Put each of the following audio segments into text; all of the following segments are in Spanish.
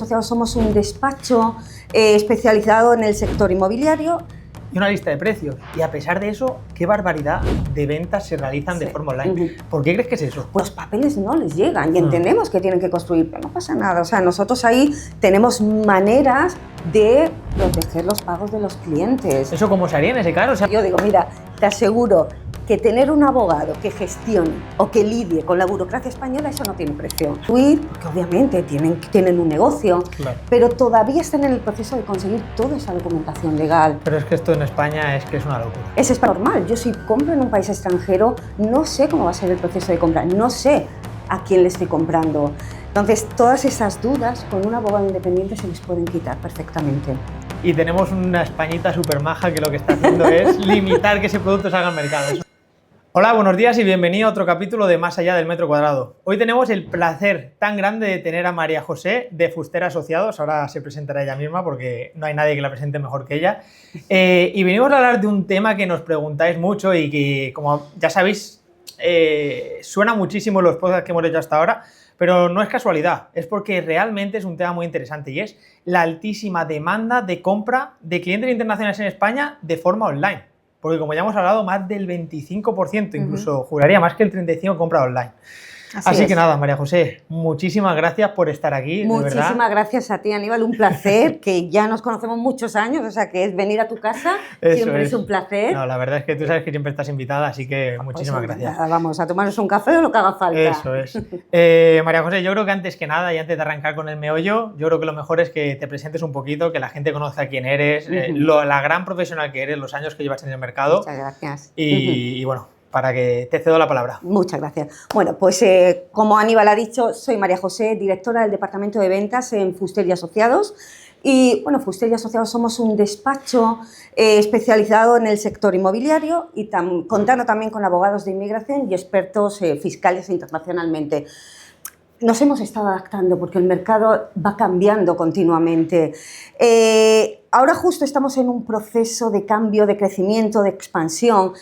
Asociados somos un despacho especializado en el sector inmobiliario. Y una lista de precios. Y a pesar de eso, qué barbaridad de ventas se realizan de forma online. ¿Por qué crees que es eso? Pues los papeles no les llegan y entendemos que tienen que construir, pero no pasa nada. O sea, nosotros ahí tenemos maneras de proteger los pagos de los clientes. ¿Eso cómo se haría en ese caso? O sea, yo digo, mira, te aseguro que tener un abogado que gestione o que lidie con la burocracia española, eso no tiene precio. Porque obviamente tienen un negocio, claro, pero todavía están en el proceso de conseguir toda esa documentación legal. Pero es que esto en España es que es una locura. Es normal. Yo si compro en un país extranjero, no sé cómo va a ser el proceso de compra, no sé a quién le estoy comprando. Entonces, todas esas dudas con un abogado independiente se les pueden quitar perfectamente. Y tenemos una Españita súper maja que lo que está haciendo es limitar que ese producto salga al mercado. Hola, buenos días y bienvenido a otro capítulo de Más allá del metro cuadrado. Hoy tenemos el placer tan grande de tener a María José de Fuster Asociados. Ahora se presentará ella misma porque no hay nadie que la presente mejor que ella. Y venimos a hablar de un tema que nos preguntáis mucho y que, como ya sabéis, suena muchísimo en los podcasts que hemos hecho hasta ahora, pero no es casualidad, es porque realmente es un tema muy interesante y es la altísima demanda de compra de clientes internacionales en España de forma online. Porque como ya hemos hablado, más del 25%, incluso juraría más que el 35% compra online. Así que nada, María José, muchísimas gracias por estar aquí. Muchísimas gracias a ti, Aníbal, un placer, que ya nos conocemos muchos años, o sea que es venir a tu casa, siempre es un placer. No, la verdad es que tú sabes que siempre estás invitada, así que muchísimas gracias. Nada, vamos a tomarnos un café o lo que haga falta. Eso es. María José, yo creo que antes que nada y antes de arrancar con el meollo, yo creo que lo mejor es que te presentes un poquito, que la gente conozca quién eres, la gran profesional que eres, los años que llevas en el mercado. Muchas gracias. Y bueno, para que te cedo la palabra. Muchas gracias. Bueno, pues como Aníbal ha dicho, soy María José, directora del Departamento de Ventas en Fuster y Asociados. Y bueno, Fuster y Asociados somos un despacho especializado en el sector inmobiliario y contando también con abogados de inmigración y expertos fiscales internacionalmente. Nos hemos estado adaptando porque el mercado va cambiando continuamente. Ahora justo estamos en un proceso de cambio, de crecimiento, de expansión,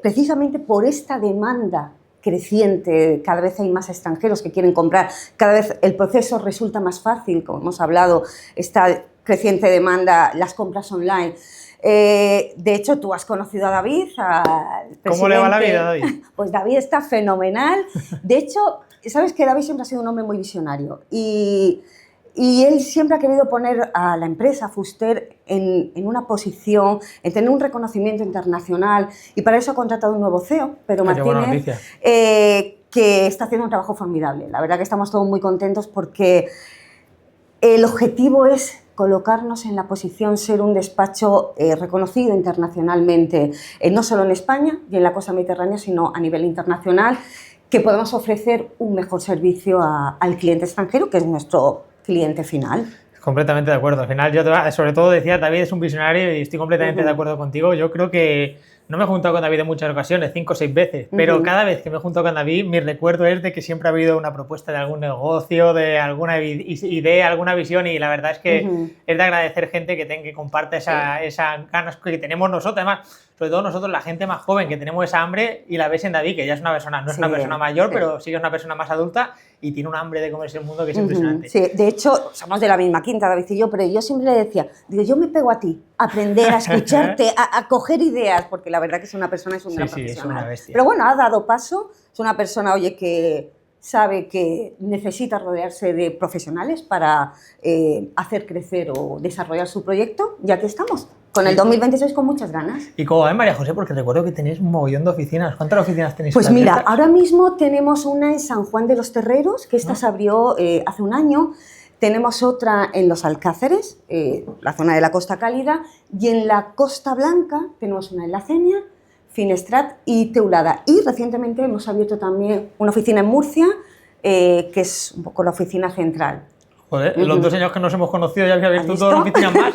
precisamente por esta demanda creciente. Cada vez hay más extranjeros que quieren comprar, cada vez el proceso resulta más fácil, como hemos hablado, esta creciente demanda, las compras online. De hecho, tú has conocido a David, al presidente. ¿Cómo le va la vida, David? Pues David está fenomenal. De hecho, sabes que David siempre ha sido un hombre muy visionario y él siempre ha querido poner a la empresa Fuster en una posición, en tener un reconocimiento internacional y para eso ha contratado un nuevo CEO, Pedro Martínez, que está haciendo un trabajo formidable. La verdad que estamos todos muy contentos porque el objetivo es colocarnos en la posición, ser un despacho reconocido internacionalmente, no solo en España y en la costa mediterránea, sino a nivel internacional, que podamos ofrecer un mejor servicio al cliente extranjero, que es nuestro cliente final. Completamente de acuerdo. Al final, yo sobre todo decía, David es un visionario y estoy completamente de acuerdo contigo. Yo creo que no me he juntado con David en muchas ocasiones, 5 o 6 veces, pero cada vez que me he juntado con David, mi recuerdo es de que siempre ha habido una propuesta de algún negocio, de alguna idea, alguna visión, y la verdad es que es de agradecer gente que comparte esa ganas que tenemos nosotros, además, sobre todo nosotros, la gente más joven, que tenemos esa hambre y la ves en David, que ya es una persona, no es una persona mayor, pero sí que es una persona más adulta y tiene un hambre de comerse el mundo que es impresionante. Sí, de hecho, somos de la misma quinta, David y yo, pero yo siempre le decía, digo, yo me pego a ti, a aprender, a escucharte, a coger ideas, porque la verdad que es una persona, es un gran profesional. Es una bestia. Pero bueno, ha dado paso, es una persona, oye, que sabe que necesita rodearse de profesionales para hacer crecer o desarrollar su proyecto, y aquí estamos. Con el 2026 con muchas ganas. ¿Y cómo va, María José? Porque recuerdo que tenéis un mogollón de oficinas. ¿Cuántas oficinas tenéis? Pues mira, ahora mismo tenemos una en San Juan de los Terreros, que esta se abrió hace un año. Tenemos otra en Los Alcáceres, la zona de la Costa Cálida, y en la Costa Blanca tenemos una en La Cenia, Finestrat y Teulada. Y recientemente hemos abierto también una oficina en Murcia, que es un poco la oficina central. Joder, los 2 años que nos hemos conocido ya había abierto todas las oficinas más.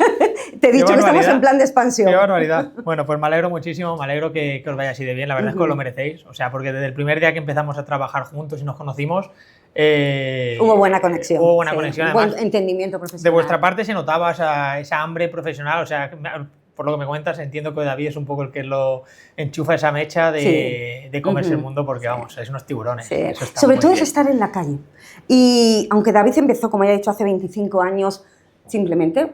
Te he dicho que estamos en plan de expansión. ¡Qué barbaridad! Bueno, pues me alegro muchísimo, me alegro que os vaya así de bien, la verdad es que os lo merecéis, o sea, porque desde el primer día que empezamos a trabajar juntos y nos conocimos... hubo buena conexión. Hubo buena conexión, además. Buen entendimiento profesional. De vuestra parte se notaba esa hambre profesional, o sea, por lo que me cuentas, entiendo que David es un poco el que lo enchufa esa mecha de comerse el mundo, porque vamos, es unos tiburones. Sí. Sobre todo es estar en la calle. Y aunque David empezó, como ya he dicho, hace 25 años, simplemente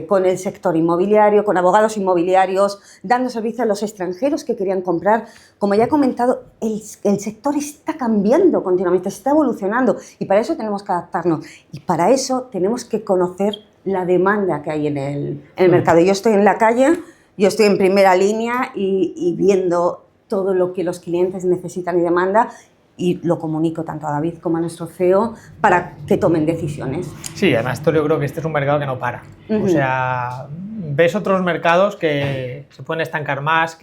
con el sector inmobiliario, con abogados inmobiliarios, dando servicio a los extranjeros que querían comprar. Como ya he comentado, el sector está cambiando continuamente, está evolucionando y para eso tenemos que adaptarnos. Y para eso tenemos que conocer la demanda que hay en el mercado. Yo estoy en la calle, yo estoy en primera línea y viendo todo lo que los clientes necesitan y demandan, y lo comunico tanto a David como a nuestro CEO para que tomen decisiones. Sí, además yo creo que este es un mercado que no para. O sea, ves otros mercados que se pueden estancar más,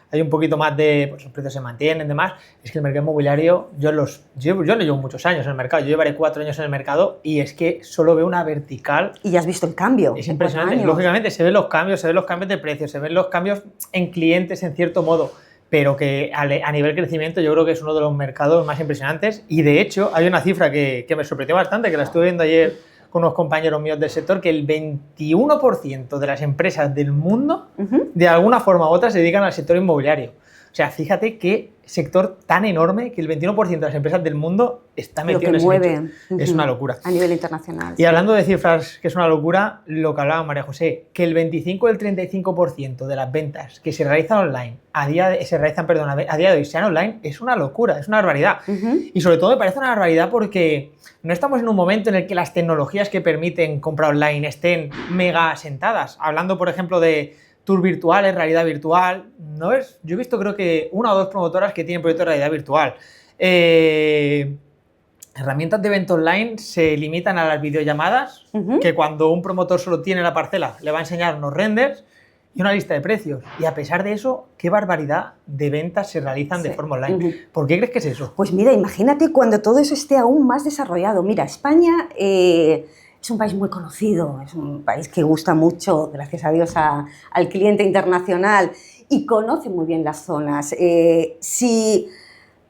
hay un poquito más de, pues los precios se mantienen, demás. Es que el mercado inmobiliario, yo no llevo muchos años en el mercado, yo llevaré 4 años en el mercado y es que solo veo una vertical. Y ya has visto el cambio. Es impresionante. Lógicamente se ven los cambios de precios, se ven los cambios en clientes en cierto modo, pero que a nivel crecimiento yo creo que es uno de los mercados más impresionantes y de hecho hay una cifra que me sorprendió bastante, que la estuve viendo ayer con unos compañeros míos del sector, que el 21% de las empresas del mundo de alguna forma u otra se dedican al sector inmobiliario. O sea, fíjate qué sector tan enorme que el 21% de las empresas del mundo está metido en ese nicho. Es una locura. A nivel internacional. Y hablando de cifras que es una locura, lo que hablaba María José, que el 25 o el 35% de las ventas que se realizan online, a día de hoy sean online, es una locura, es una barbaridad. Y sobre todo me parece una barbaridad porque no estamos en un momento en el que las tecnologías que permiten comprar online estén mega asentadas. Hablando, por ejemplo, de tours virtuales, realidad virtual, ¿no ves? Yo he visto creo que 1 o 2 promotoras que tienen proyectos de realidad virtual. Herramientas de venta online se limitan a las videollamadas, que cuando un promotor solo tiene la parcela le va a enseñar unos renders y una lista de precios. Y a pesar de eso, qué barbaridad de ventas se realizan de forma online. ¿Por qué crees que es eso? Pues mira, imagínate cuando todo eso esté aún más desarrollado. Mira, España es un país muy conocido, es un país que gusta mucho, gracias a Dios, al cliente internacional y conoce muy bien las zonas. Si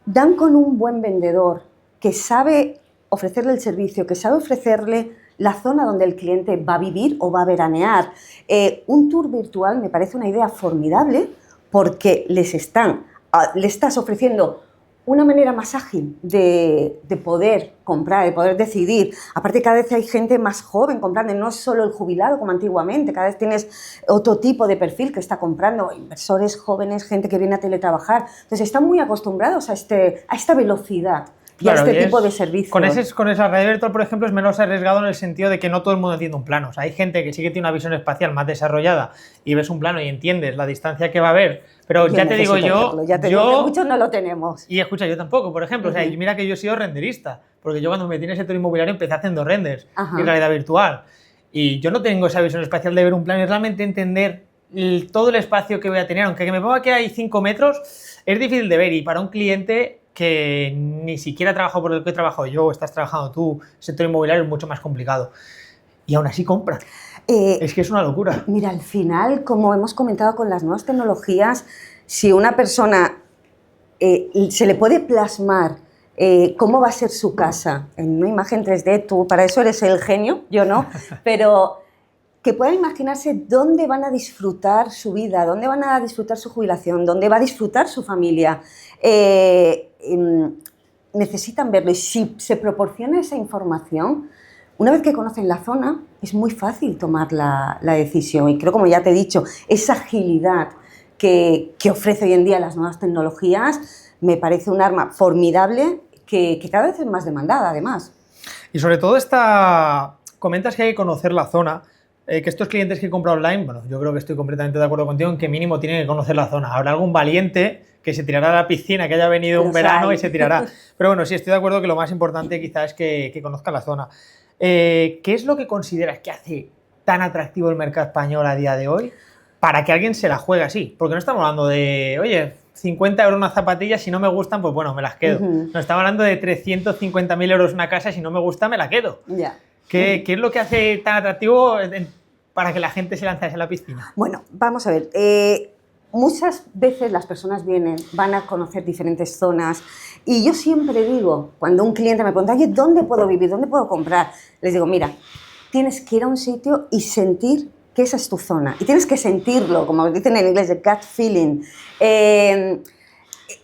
dan con un buen vendedor que sabe ofrecerle el servicio, que sabe ofrecerle la zona donde el cliente va a vivir o va a veranear, un tour virtual me parece una idea formidable porque le estás ofreciendo una manera más ágil de poder comprar, de poder decidir. Aparte, cada vez hay gente más joven comprando, no es solo el jubilado como antiguamente, cada vez tienes otro tipo de perfil que está comprando, inversores jóvenes, gente que viene a teletrabajar. Entonces, están muy acostumbrados a esta velocidad. Y a este tipo de servicios. Con esa red virtual, por ejemplo, es menos arriesgado en el sentido de que no todo el mundo entiende un plano. O sea, hay gente que sí que tiene una visión espacial más desarrollada y ves un plano y entiendes la distancia que va a haber. Pero ya te digo yo... muchos no lo tenemos. Y escucha, yo tampoco, por ejemplo. O sea, mira que yo he sido renderista. Porque yo cuando me metí en el sector inmobiliario empecé haciendo renders en realidad virtual. Y yo no tengo esa visión espacial de ver un plano y realmente entender todo el espacio que voy a tener. Aunque me ponga que hay 5 metros, es difícil de ver. Y para un cliente que ni siquiera trabaja por el que he trabajado yo o estás trabajando tú, el sector inmobiliario es mucho más complicado. Y aún así compra. Es que es una locura. Mira, al final, como hemos comentado con las nuevas tecnologías, si una persona se le puede plasmar cómo va a ser su casa en una imagen 3D, tú para eso eres el genio, yo no, pero que puedan imaginarse dónde van a disfrutar su vida, dónde van a disfrutar su jubilación, dónde va a disfrutar su familia. Necesitan verlo y si se proporciona esa información, una vez que conocen la zona, es muy fácil tomar la decisión. Y creo, como ya te he dicho, esa agilidad que ofrece hoy en día las nuevas tecnologías me parece un arma formidable que cada vez es más demandada, además. Y sobre todo comentas que hay que conocer la zona, que estos clientes que compran online, bueno, yo creo que estoy completamente de acuerdo contigo en que mínimo tienen que conocer la zona. Habrá algún valiente que se tirará a la piscina, que haya venido un verano y se tirará. Pero bueno, sí, estoy de acuerdo que lo más importante quizás es que conozcan la zona. ¿Qué es lo que consideras que hace tan atractivo el mercado español a día de hoy para que alguien se la juegue así? Porque no estamos hablando de, oye, 50 euros unas zapatillas, si no me gustan, pues bueno, me las quedo. No estamos hablando de 350.000 euros una casa, si no me gusta, me la quedo. ¿Qué es lo que hace tan atractivo para que la gente se lance a la piscina? Bueno, vamos a ver. Muchas veces las personas van a conocer diferentes zonas y yo siempre digo, cuando un cliente me pregunta, oye, ¿dónde puedo vivir? ¿Dónde puedo comprar? Les digo, mira, tienes que ir a un sitio y sentir que esa es tu zona y tienes que sentirlo, como dicen en inglés, el gut feeling.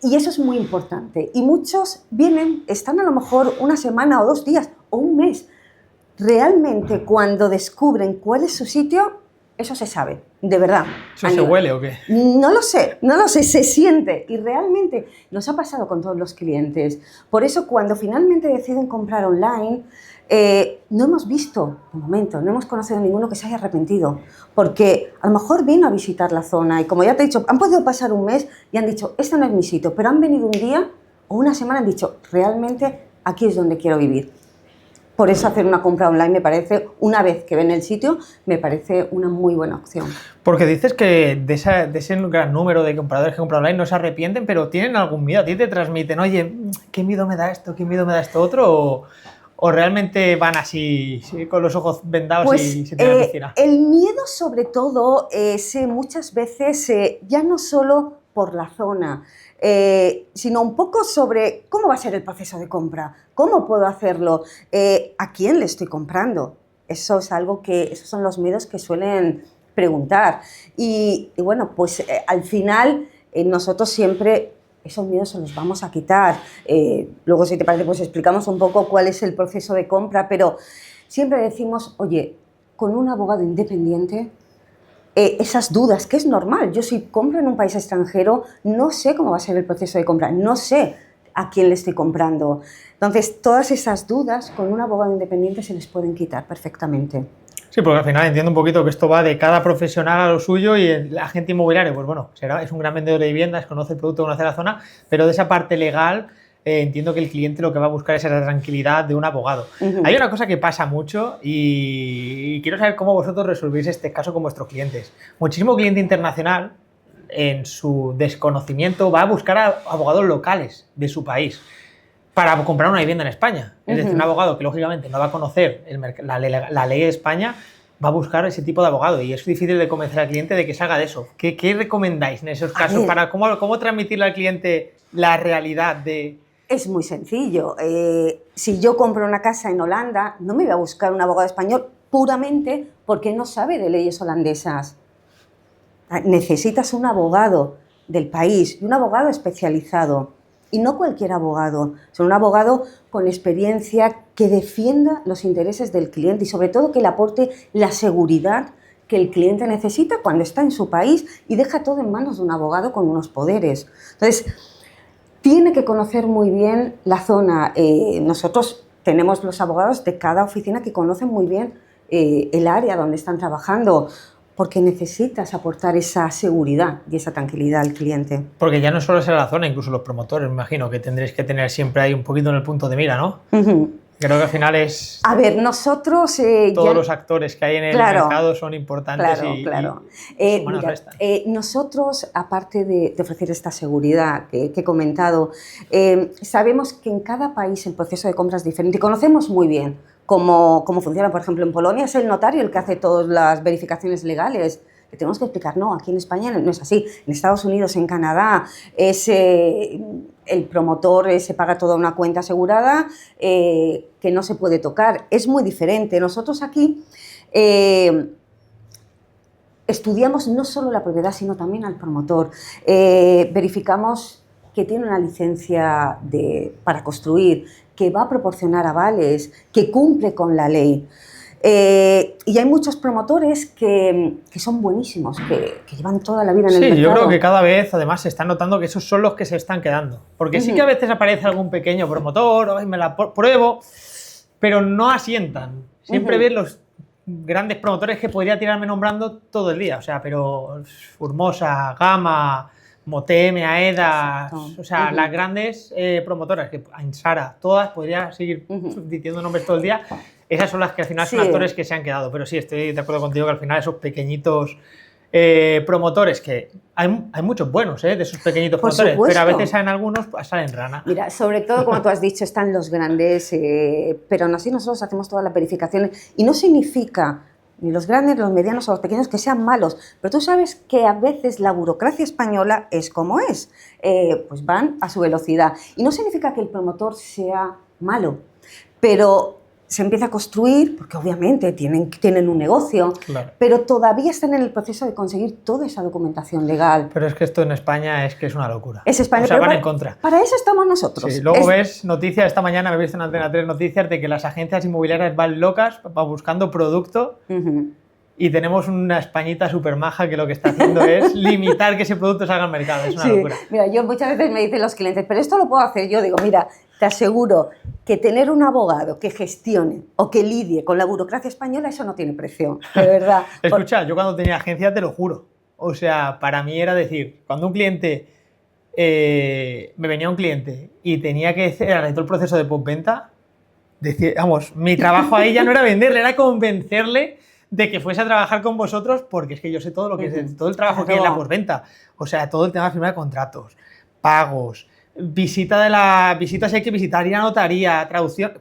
Y eso es muy importante. Y muchos vienen, están a lo mejor una semana o 2 días o un mes. Realmente, cuando descubren cuál es su sitio, eso se sabe, de verdad. ¿Eso se huele o qué? No lo sé, se siente. Y realmente nos ha pasado con todos los clientes. Por eso, cuando finalmente deciden comprar online, no hemos visto, de momento, no hemos conocido a ninguno que se haya arrepentido, porque a lo mejor vino a visitar la zona y, como ya te he dicho, han podido pasar un mes y han dicho, este no es mi sitio, pero han venido un día o una semana y han dicho, realmente aquí es donde quiero vivir. Por eso hacer una compra online me parece, una vez que ven el sitio, me parece una muy buena opción. Porque dices que de ese gran número de compradores que compran online no se arrepienten, pero tienen algún miedo. A ti te transmiten, oye, ¿qué miedo me da esto? ¿Qué miedo me da esto otro? ¿O realmente van así, sí, con los ojos vendados pues, y se tiran a la piscina? El miedo, sobre todo, muchas veces ya no solo por la zona, sino un poco sobre cómo va a ser el proceso de compra, cómo puedo hacerlo, a quién le estoy comprando. Eso es algo esos son los miedos que suelen preguntar. Y bueno, pues al final nosotros siempre esos miedos se los vamos a quitar. Luego, si te parece, pues explicamos un poco cuál es el proceso de compra, pero siempre decimos, oye, con un abogado independiente, esas dudas, que es normal. Yo, si compro en un país extranjero, no sé cómo va a ser el proceso de compra, no sé a quién le estoy comprando. Entonces, todas esas dudas con un abogado independiente se les pueden quitar perfectamente. Sí, porque al final entiendo un poquito que esto va de cada profesional a lo suyo y el agente inmobiliario, pues bueno, es un gran vendedor de viviendas, conoce el producto, conoce la zona, pero de esa parte legal entiendo que el cliente lo que va a buscar es esa tranquilidad de un abogado. Hay una cosa que pasa mucho y quiero saber cómo vosotros resolvéis este caso con vuestros clientes. Muchísimo cliente internacional, en su desconocimiento, va a buscar a abogados locales de su país para comprar una vivienda en España. Es decir, un abogado que lógicamente no va a conocer la ley de España, va a buscar ese tipo de abogado y es difícil de convencer al cliente de que salga de eso. ¿Qué recomendáis en esos casos para cómo transmitirle al cliente la realidad de...? Es muy sencillo. Si yo compro una casa en Holanda, no me voy a buscar un abogado español puramente porque no sabe de leyes holandesas. Necesitas un abogado del país y un abogado especializado. Y no cualquier abogado, sino un abogado con experiencia que defienda los intereses del cliente y sobre todo que le aporte la seguridad que el cliente necesita cuando está en su país y deja todo en manos de un abogado con unos poderes. Entonces, tiene que conocer muy bien la zona. Nosotros tenemos los abogados de cada oficina que conocen muy bien el área donde están trabajando, porque necesitas aportar esa seguridad y esa tranquilidad al cliente. Porque ya no solo será la zona, incluso los promotores, me imagino que tendréis que tener siempre ahí un poquito en el punto de mira, ¿no? Creo que al final es... A ver, nosotros... todos los actores que hay en el mercado son importantes Claro. Nosotros, aparte de ofrecer esta seguridad que he comentado, sabemos que en cada país el proceso de compra es diferente y conocemos muy bien cómo funciona. Por ejemplo, en Polonia es el notario el que hace todas las verificaciones legales. Le tenemos que explicar, no, aquí en España no es así. En Estados Unidos, en Canadá, el promotor se paga toda una cuenta asegurada que no se puede tocar. Es muy diferente. Nosotros aquí estudiamos no solo la propiedad, sino también al promotor. Verificamos que tiene una licencia para construir, que va a proporcionar avales, que cumple con la ley. Y hay muchos promotores que son buenísimos, que llevan toda la vida en el mercado. Sí, yo creo que cada vez además se está notando que esos son los que se están quedando. Porque sí que a veces aparece algún pequeño promotor, me la pruebo, pero no asientan. Siempre ves los grandes promotores que podría tirarme nombrando todo el día. O sea, pero Formosa, Gama, Moteme, Aedas, o sea, las grandes promotoras, que Ainsara, todas, podría seguir diciendo nombres todo el día. Esas son las que al final son actores que se han quedado. Pero sí, estoy de acuerdo contigo que al final esos pequeñitos promotores, que hay muchos buenos de esos pequeñitos promotores, pero a veces en algunos salen rana. Mira, sobre todo, como tú has dicho, están los grandes, pero aún así nosotros hacemos todas las verificaciones y no significa ni los grandes, los medianos o los pequeños que sean malos, pero tú sabes que a veces la burocracia española es como es, pues van a su velocidad y no significa que el promotor sea malo, pero se empieza a construir, porque obviamente tienen un negocio, Claro. pero todavía están en el proceso de conseguir toda esa documentación legal. Pero es que esto en España es que es una locura. Es España, O sea, pero van en contra. para eso estamos nosotros. Sí, luego ves noticias, esta mañana me he visto en Antena 3 noticias de que las agencias inmobiliarias van locas buscando producto. Y tenemos una Españita súper maja que lo que está haciendo es limitar que ese producto salga al mercado. Es una locura. Mira, yo muchas veces me dicen los clientes, pero esto lo puedo hacer yo. Digo, mira, te aseguro que tener un abogado que gestione o que lidie con la burocracia española, eso no tiene precio, de verdad. Escucha, yo cuando tenía agencia te lo juro. O sea, para mí era decir, cuando un cliente, me venía un cliente y tenía que hacer todo el proceso de postventa, decir, vamos, mi trabajo ahí ya no era venderle, era convencerle de que fuese a trabajar con vosotros, porque es que yo sé todo lo que es, todo el trabajo que hay en la postventa. O sea, todo el tema de firma de contratos, pagos, visita si hay que visitar, ir a notaría, traducción.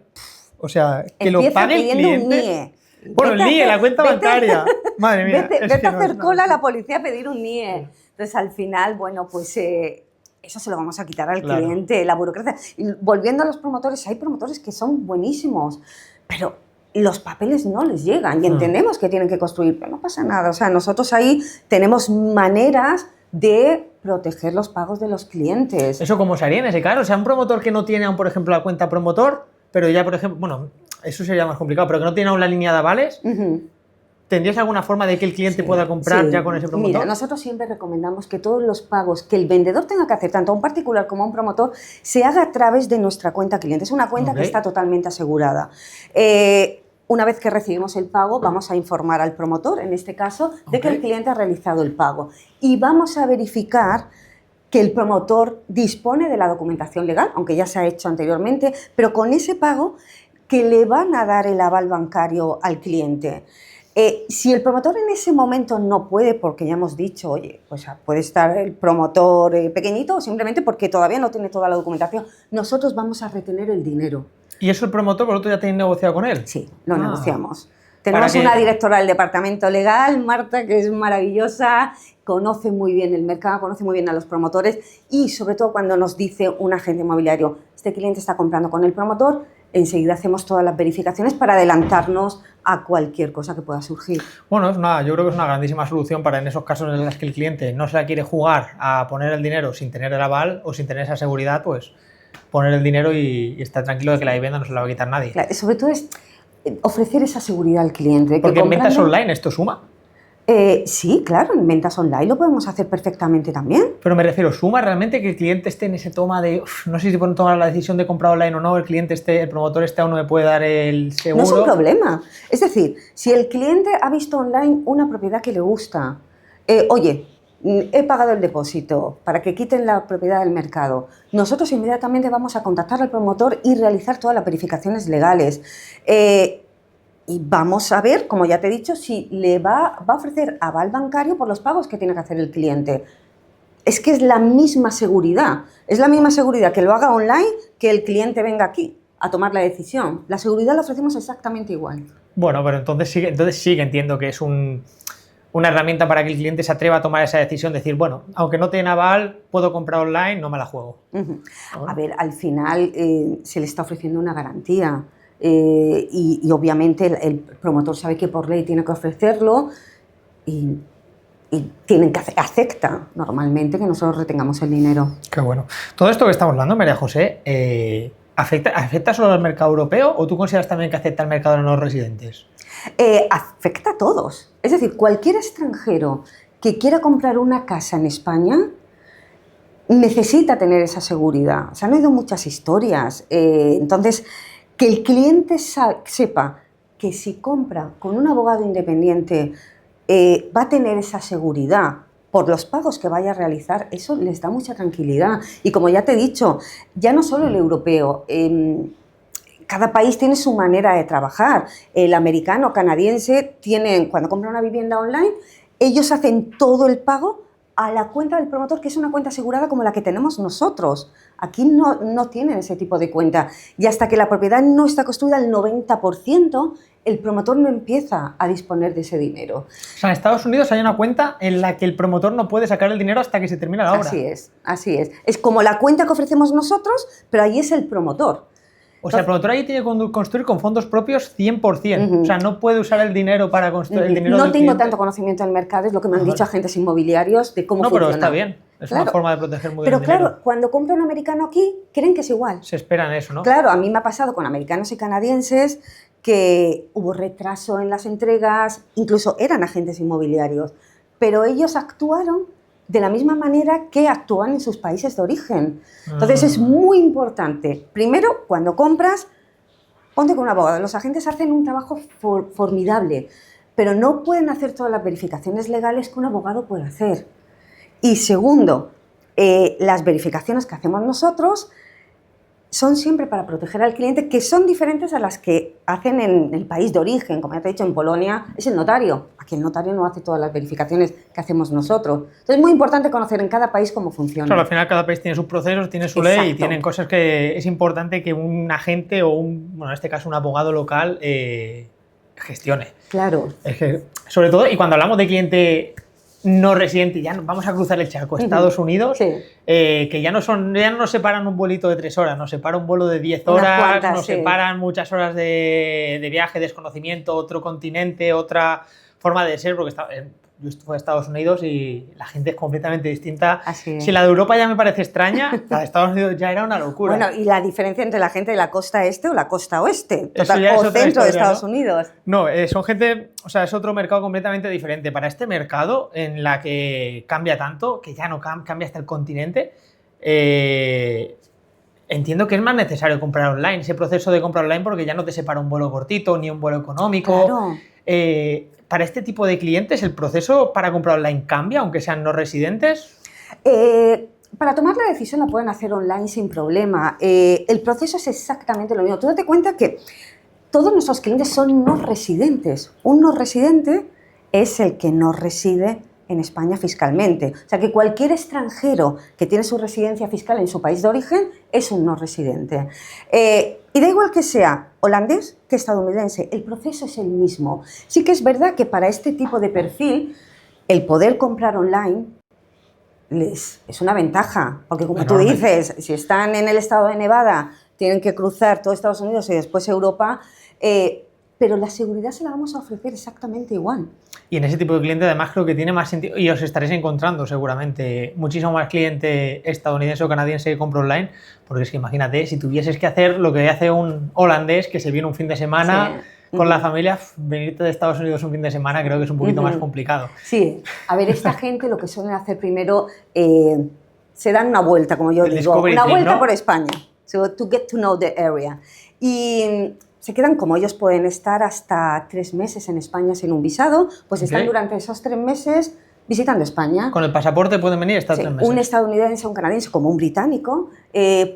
O sea, que empieza lo pague el cliente. Un NIE. Bueno, el NIE, la cuenta bancaria. Madre mía. Vete a hacer cola a la policía a pedir un NIE. Entonces, al final, bueno, pues eso se lo vamos a quitar al cliente, la burocracia. Y volviendo a los promotores, hay promotores que son buenísimos, pero los papeles no les llegan y entendemos que tienen que construir, pero no pasa nada. O sea, nosotros ahí tenemos maneras de proteger los pagos de los clientes. ¿Eso cómo se haría en ese caso? O sea, un promotor que no tiene aún, por ejemplo, la cuenta promotor, pero ya, por ejemplo, bueno, eso sería más complicado, pero que no tiene aún la línea de avales, ¿tendrías alguna forma de que el cliente pueda comprar ya con ese promotor? Mira, nosotros siempre recomendamos que todos los pagos que el vendedor tenga que hacer, tanto a un particular como a un promotor, se haga a través de nuestra cuenta cliente. Es una cuenta que está totalmente asegurada. Una vez que recibimos el pago, vamos a informar al promotor, en este caso, de que el cliente ha realizado el pago. Y vamos a verificar que el promotor dispone de la documentación legal, aunque ya se ha hecho anteriormente, pero con ese pago que le van a dar el aval bancario al cliente. Si el promotor en ese momento no puede, porque ya hemos dicho, oye, pues puede estar el promotor pequeñito o simplemente porque todavía no tiene toda la documentación, nosotros vamos a retener el dinero. ¿Y eso el promotor, vosotros ya tenéis negociado con él? Sí, lo negociamos. Tenemos una directora del departamento legal, Marta, que es maravillosa, conoce muy bien el mercado, conoce muy bien a los promotores y sobre todo cuando nos dice un agente inmobiliario, este cliente está comprando con el promotor, enseguida hacemos todas las verificaciones para adelantarnos a cualquier cosa que pueda surgir. Bueno, yo creo que es una grandísima solución para en esos casos en los que el cliente no se la quiere jugar a poner el dinero sin tener el aval o sin tener esa seguridad, pues poner el dinero y estar tranquilo de que la vivienda no se la va a quitar nadie. Claro, sobre todo es ofrecer esa seguridad al cliente. Porque en ventas online esto suma. Sí, claro, en ventas online lo podemos hacer perfectamente también. Pero me refiero, ¿suma realmente que el cliente esté en ese toma de, no sé si pueden tomar la decisión de comprar online o no, el promotor aún no me puede dar el seguro? No es un problema. Es decir, si el cliente ha visto online una propiedad que le gusta, oye, he pagado el depósito para que quiten la propiedad del mercado, nosotros inmediatamente vamos a contactar al promotor y realizar todas las verificaciones legales. Y vamos a ver, como ya te he dicho, si le va a ofrecer aval bancario por los pagos que tiene que hacer el cliente. Es que es la misma seguridad. Es la misma seguridad que lo haga online que el cliente venga aquí a tomar la decisión. La seguridad la ofrecemos exactamente igual. Bueno, pero entonces sí que entiendo que es una herramienta para que el cliente se atreva a tomar esa decisión, decir, bueno, aunque no tenga aval, puedo comprar online, no me la juego. A ver, al final se le está ofreciendo una garantía. Y obviamente el promotor sabe que por ley tiene que ofrecerlo y tienen que acepta normalmente que nosotros retengamos el dinero. Qué bueno. Todo esto que estamos hablando, María José, ¿afecta solo al mercado europeo o tú consideras también que afecta al mercado de los residentes? Afecta a todos. Es decir, cualquier extranjero que quiera comprar una casa en España necesita tener esa seguridad. Se han oído muchas historias. Entonces, que el cliente sepa que si compra con un abogado independiente va a tener esa seguridad por los pagos que vaya a realizar, eso les da mucha tranquilidad. Y como ya te he dicho, ya no solo el europeo, cada país tiene su manera de trabajar. El americano, canadiense, cuando compra una vivienda online, ellos hacen todo el pago a la cuenta del promotor, que es una cuenta asegurada como la que tenemos nosotros. Aquí no tienen ese tipo de cuenta. Y hasta que la propiedad no está construida al 90%, el promotor no empieza a disponer de ese dinero. O sea, en Estados Unidos hay una cuenta en la que el promotor no puede sacar el dinero hasta que se termina la obra. Así es, así es. Es como la cuenta que ofrecemos nosotros, pero ahí es el promotor. O sea, el promotor ahí tiene que construir con fondos propios 100%. O sea, no puede usar el dinero para construir el dinero No del tengo cliente. tanto conocimiento del mercado, es lo que me han dicho agentes inmobiliarios de cómo No, funciona. pero está bien. Es Claro. una forma de proteger muy bien Pero el dinero. claro, cuando compra un americano aquí, creen que es igual. Se esperan eso, ¿no? Claro, a mí me ha pasado con americanos y canadienses que hubo retraso en las entregas, incluso eran agentes inmobiliarios, pero ellos actuaron de la misma manera que actúan en sus países de origen. Entonces es muy importante, primero, cuando compras, ponte con un abogado. Los agentes hacen un trabajo formidable, pero no pueden hacer todas las verificaciones legales que un abogado puede hacer. Y segundo, las verificaciones que hacemos nosotros son siempre para proteger al cliente, que son diferentes a las que hacen en el país de origen. Como ya te he dicho, en Polonia es el notario. Aquí el notario no hace todas las verificaciones que hacemos nosotros. Entonces es muy importante conocer en cada país cómo funciona. Claro, al final cada país tiene sus procesos, tiene su ley y tienen cosas que es importante que un agente o bueno, en este caso un abogado local gestione. Claro. Es que, sobre todo, y cuando hablamos de cliente no residente, ya vamos a cruzar el charco, Estados Unidos, Sí. Que ya no nos separan un vuelito de 3 horas, nos separa un vuelo de 10 horas, cuantas, nos sí. separan muchas horas de viaje, desconocimiento, otro continente, otra forma de ser, porque yo estuve en Estados Unidos y la gente es completamente distinta. Así es. Si la de Europa ya me parece extraña, la de Estados Unidos ya era una locura. Bueno, y la diferencia entre la gente de la costa este o la costa oeste, Eso ya es o otra centro de historia, Estados ¿no? Unidos. No, son gente, o sea, es otro mercado completamente diferente. Para este mercado en la que cambia tanto, que ya no cambia hasta el continente, entiendo que es más necesario comprar online, ese proceso de compra online, porque ya no te separa un vuelo cortito ni un vuelo económico. Claro. Para este tipo de clientes, ¿el proceso para comprar online cambia, aunque sean no residentes? Para tomar la decisión la pueden hacer online sin problema. El proceso es exactamente lo mismo. Tú date cuenta que todos nuestros clientes son no residentes. Un no residente es el que no reside en España fiscalmente. O sea que cualquier extranjero que tiene su residencia fiscal en su país de origen es un no residente. Y da igual que sea holandés que estadounidense, el proceso es el mismo. Sí que es verdad que para este tipo de perfil, el poder comprar online es una ventaja, porque como tú dices, si están en el estado de Nevada, tienen que cruzar todo Estados Unidos y después Europa, pero la seguridad se la vamos a ofrecer exactamente igual. Y en ese tipo de cliente además creo que tiene más sentido, y os estaréis encontrando seguramente muchísimo más cliente estadounidense o canadiense que compra online, porque es que imagínate, si tuvieses que hacer lo que hace un holandés que se viene un fin de semana con la familia, venirte de Estados Unidos un fin de semana creo que es un poquito más complicado. Sí, a ver, esta gente lo que suelen hacer primero, se dan una vuelta, como yo digo, una vuelta por España, so to get to know the area. Y se quedan, como ellos pueden estar hasta 3 meses en España sin un visado, pues están durante esos 3 meses visitando España. ¿Con el pasaporte pueden venir hasta 3 meses? Un estadounidense, un canadiense, como un británico,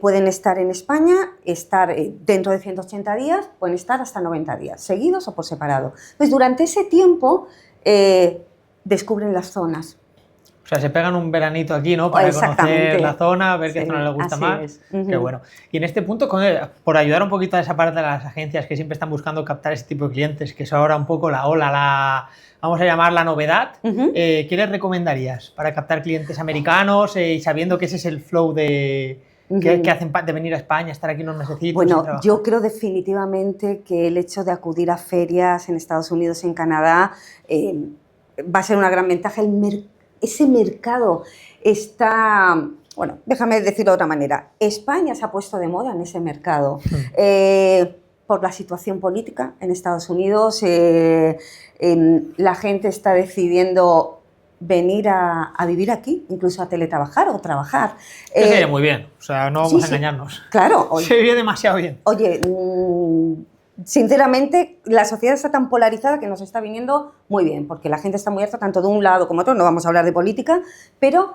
pueden estar en España, estar dentro de 180 días, pueden estar hasta 90 días, seguidos o por separado. Entonces, durante ese tiempo descubren las zonas. O sea, se pegan un veranito aquí, ¿no? Para conocer la zona, ver qué zona les gusta más. Qué bueno. Y en este punto, por ayudar un poquito a esa parte de las agencias que siempre están buscando captar ese tipo de clientes, que es ahora un poco la ola, vamos a llamar la novedad, ¿qué les recomendarías para captar clientes americanos y sabiendo que ese es el flow que hacen de venir a España, estar aquí unos mesecitos? Bueno, yo creo definitivamente que el hecho de acudir a ferias en Estados Unidos y en Canadá va a ser una gran ventaja. Ese mercado está, bueno, déjame decirlo de otra manera, España se ha puesto de moda en ese mercado. Por la situación política en Estados Unidos, la gente está decidiendo venir a vivir aquí, incluso a teletrabajar o trabajar. Que se vive muy bien, o sea, no vamos a engañarnos. Claro. Se vive demasiado bien. Oye, sinceramente, la sociedad está tan polarizada que nos está viniendo muy bien, porque la gente está muy harta tanto de un lado como de otro, no vamos a hablar de política, pero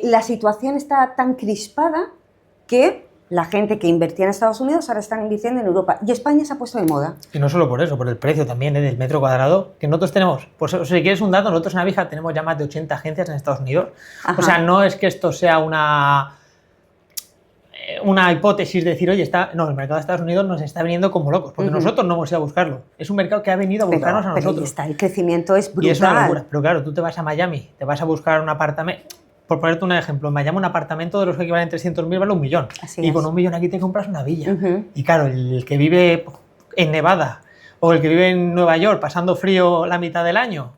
la situación está tan crispada que la gente que invertía en Estados Unidos ahora están invirtiendo en Europa, y España se ha puesto de moda. Y no solo por eso, por el precio también del metro cuadrado, que nosotros tenemos, pues si quieres un dato, nosotros en Avija tenemos ya más de 80 agencias en Estados Unidos. Ajá. O sea, no es que esto sea una hipótesis de decir, oye, el mercado de Estados Unidos nos está viniendo como locos, porque nosotros no hemos ido a buscarlo. Es un mercado que ha venido a buscarnos a nosotros. Pero el crecimiento es brutal. Y es una locura. Pero claro, tú te vas a Miami, te vas a buscar un apartamento, por ponerte un ejemplo, en Miami un apartamento de los que valen 300.000 vale 1.000.000. Así y es. con 1.000.000 aquí te compras una villa. Y claro, el que vive en Nevada o el que vive en Nueva York pasando frío la mitad del año,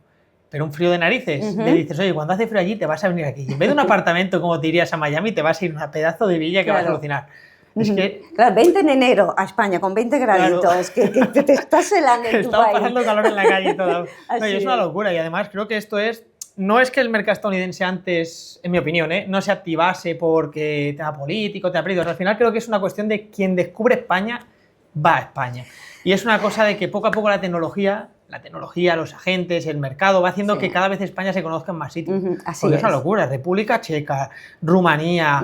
pero un frío de narices, le dices, oye, cuando hace frío allí te vas a venir aquí. Y en vez de un apartamento como te irías a Miami, te vas a ir a una pedazo de villa que vas a alucinar. Es que, claro, 20 en enero a España con 20 graditos, claro, que te estás helando en tu estamos país. pasando calor en la calle y todo. No, y es una es. locura. Y además creo que esto es... No es que el mercado estadounidense antes, en mi opinión, no se activase porque tema político, tema político. Al final creo que es una cuestión de quien descubre España va a España. Y es una cosa de que poco a poco la tecnología, los agentes, el mercado va haciendo que cada vez España se conozca en más sitios. Porque es una locura. República Checa, Rumanía,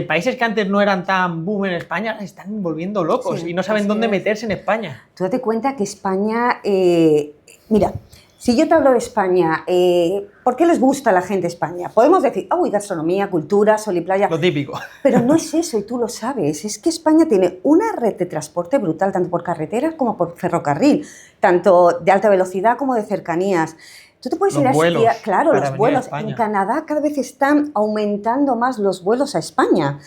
países que antes no eran tan boom en España, se están volviendo locos y no saben dónde meterse en España. Tú date cuenta que España, mira, si yo te hablo de España, ¿por qué les gusta a la gente España? Podemos decir, uy, gastronomía, cultura, sol y playa. Lo típico. Pero no es eso, y tú lo sabes. Es que España tiene una red de transporte brutal, tanto por carretera como por ferrocarril, tanto de alta velocidad como de cercanías. Tú te puedes ir a esquiar, claro, los vuelos. En Canadá cada vez están aumentando más los vuelos a España.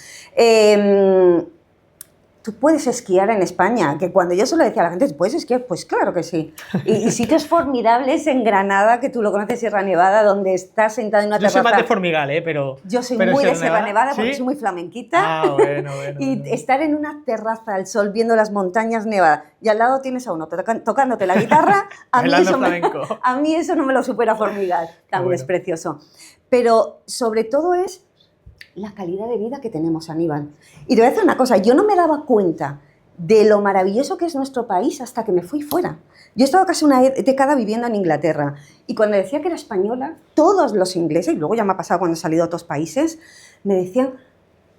Tú puedes esquiar en España, que cuando yo se lo decía a la gente, ¿puedes esquiar? Pues claro que sí. Y sitios formidables en Granada, que tú lo conoces, Sierra Nevada, donde estás sentado en una terraza. Yo soy más de Formigal, pero... Yo soy muy de Sierra Nevada porque soy muy flamenquita. Ah, bueno. Y estar en una terraza al sol viendo las montañas nevadas y al lado tienes a uno tocándote la guitarra, a mí eso no me lo supera Formigal. También es precioso. Pero sobre todo es la calidad de vida que tenemos, Aníbal. Y te voy a decir una cosa, yo no me daba cuenta de lo maravilloso que es nuestro país hasta que me fui fuera. Yo he estado casi una década viviendo en Inglaterra y cuando decía que era española, todos los ingleses, y luego ya me ha pasado cuando he salido a otros países, me decían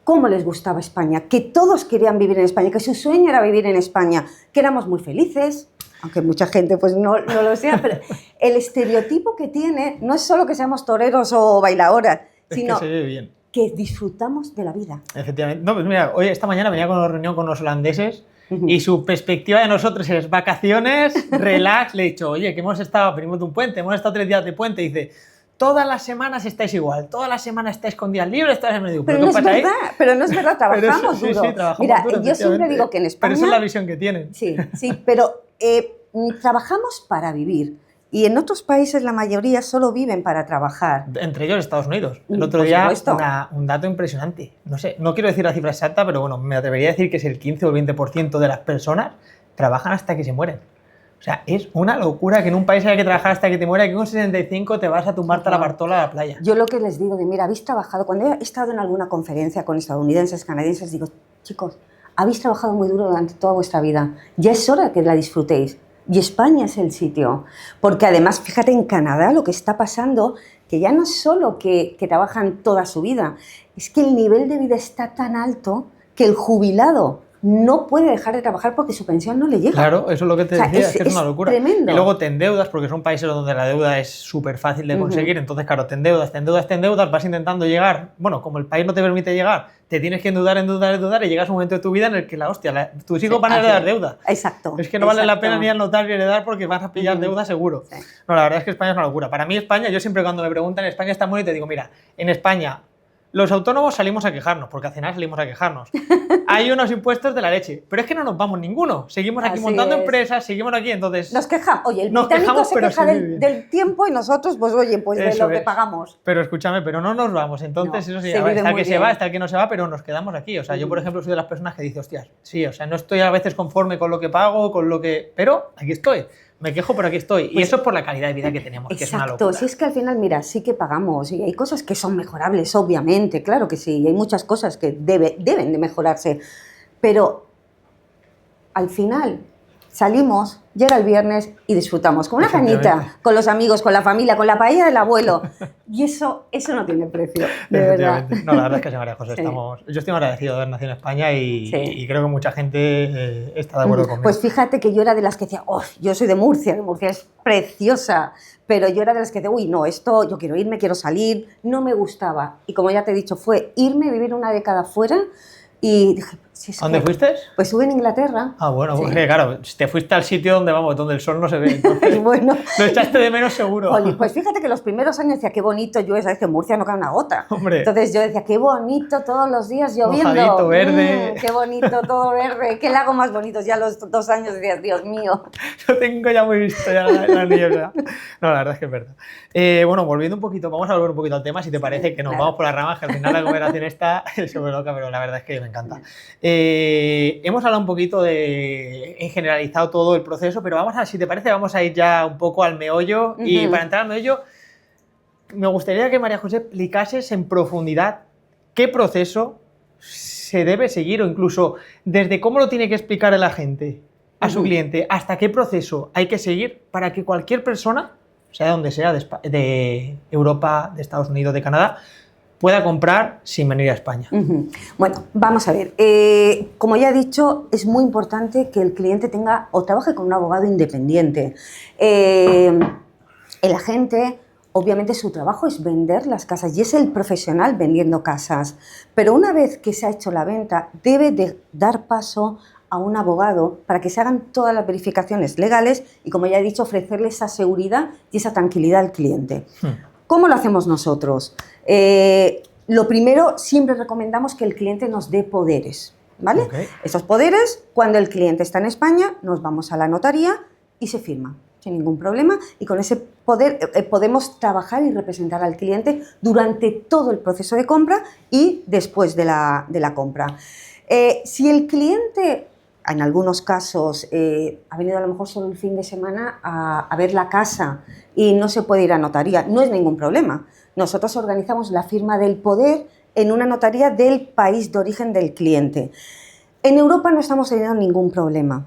cómo les gustaba España, que todos querían vivir en España, que su sueño era vivir en España, que éramos muy felices, aunque mucha gente pues no lo sea, pero el estereotipo que tiene no es solo que seamos toreros o bailadoras, sino que se vive bien, que disfrutamos de la vida. Efectivamente. No, pues mira, hoy esta mañana venía con una reunión con los holandeses y su perspectiva de nosotros es vacaciones, relax. Le he dicho, oye, que venimos de un puente, hemos estado 3 días de puente. Y dice, todas las semanas estáis igual, todas las semanas estáis con días libres, todas las semanas. Digo, pero no es verdad, trabajamos duro. Sí, trabajamos mira, duro, yo siempre digo que en España... Pero esa es la visión que tienen. Sí, pero trabajamos para vivir. Y en otros países la mayoría solo viven para trabajar. Entre ellos Estados Unidos. El otro día un dato impresionante. No sé, no quiero decir la cifra exacta, pero bueno, me atrevería a decir que es el 15 o el 20% de las personas trabajan hasta que se mueren. O sea, es una locura que en un país haya que trabajar hasta que te muera, que con 65 te vas a tumbarte a la Bartola a la playa. Yo lo que les digo de, mira, habéis trabajado, cuando he estado en alguna conferencia con estadounidenses, canadienses, digo, chicos, habéis trabajado muy duro durante toda vuestra vida, ya es hora que la disfrutéis. Y España es el sitio, porque además, fíjate en Canadá lo que está pasando, que ya no es solo que trabajan toda su vida, es que el nivel de vida está tan alto que el jubilado no puede dejar de trabajar porque su pensión no le llega. Claro, eso es lo que te decía, es que es una locura. Tremendo. Y luego te endeudas, porque son países donde la deuda es súper fácil de conseguir, entonces claro, te endeudas, vas intentando llegar, bueno, como el país no te permite llegar, te tienes que endeudar y llegas a un momento de tu vida en el que tus hijos van a heredar deuda. Exacto. Es que no vale la pena ni al notario heredar porque vas a pillar deuda seguro. Sí. No, la verdad es que España es una locura. Para mí España, yo siempre cuando me preguntan España está muy, te digo, mira, en España los autónomos salimos a quejarnos, porque al final salimos a quejarnos. Hay unos impuestos de la leche, pero es que no nos vamos ninguno. Seguimos aquí montando empresas, seguimos aquí, entonces... Nos quejamos. Oye, el británico se queja del tiempo y nosotros, pues oye, pues de lo que pagamos. Pero escúchame, pero no nos vamos. Entonces, eso sí, está el que se va, está el que no se va, pero nos quedamos aquí. O sea, yo, por ejemplo, soy de las personas que dice, hostias, sí, o sea, no estoy a veces conforme con lo que pago, pero aquí estoy. Me quejo, pero aquí estoy. Y eso es por la calidad de vida que tenemos, que es una locura. Si es que al final, mira, sí que pagamos y hay cosas que son mejorables, obviamente, claro que sí, y hay muchas cosas que deben de mejorarse, pero al final salimos, llega el viernes y disfrutamos con una cañita, con los amigos, con la familia, con la paella del abuelo. Y eso no tiene precio, de verdad. No, la verdad es que sí, María José, yo estoy agradecido de haber nacido en España y creo que mucha gente está de acuerdo conmigo. Pues fíjate que yo era de las que decía, yo soy de Murcia es preciosa, pero yo era de las que decía, no, yo quiero irme, quiero salir, no me gustaba. Y como ya te he dicho, fue irme, vivir una década fuera y dije, Si es ¿A dónde que- fuiste? Pues estuve en Inglaterra. Ah, bueno, Sí. porque claro, te fuiste al sitio donde vamos, donde el sol no se ve. Entonces, Bueno, lo echaste de menos seguro. oye, pues fíjate que los primeros años decía, qué bonito llueve, sabes que en Murcia no cae una gota. Hombre. Entonces yo decía, qué bonito todos los días lloviendo. Mojadito, verde. Qué bonito, todo verde, qué lago más bonito. Ya a los 2 años decías, Dios mío. Lo tengo ya muy visto, ya la niebla. No, la verdad es que es verdad. Bueno, volviendo un poquito, vamos a volver un poquito al tema, si te parece, que nos claro. vamos por las ramas, que al final la conversación está súper loca, pero la verdad es que me encanta. Hemos hablado un poquito en generalizado todo el proceso, pero vamos a, si te parece, vamos a ir ya un poco al meollo. Y para entrar al meollo, me gustaría que María José explicases en profundidad qué proceso se debe seguir, o incluso desde cómo lo tiene que explicar a la gente, a su cliente, hasta qué proceso hay que seguir para que cualquier persona, sea de donde sea, de Europa, de Estados Unidos, de Canadá, pueda comprar sin venir a España. Bueno, vamos a ver. Como ya he dicho, es muy importante que el cliente tenga o trabaje con un abogado independiente. El agente, obviamente, su trabajo es vender las casas y es el profesional vendiendo casas. Pero una vez que se ha hecho la venta, debe de dar paso a un abogado para que se hagan todas las verificaciones legales y, como ya he dicho, ofrecerle esa seguridad y esa tranquilidad al cliente. ¿Cómo lo hacemos nosotros? Lo primero, siempre recomendamos que el cliente nos dé poderes, ¿vale? Okay. Esos poderes, cuando el cliente está en España, nos vamos a la notaría y se firma, sin ningún problema, y con ese poder podemos trabajar y representar al cliente durante todo el proceso de compra y después de la compra. Si el cliente, en algunos casos, ha venido a lo mejor solo el fin de semana a ver la casa y no se puede ir a notaría, no es ningún problema. Nosotros organizamos la firma del poder en una notaría del país de origen del cliente. En Europa no estamos teniendo ningún problema,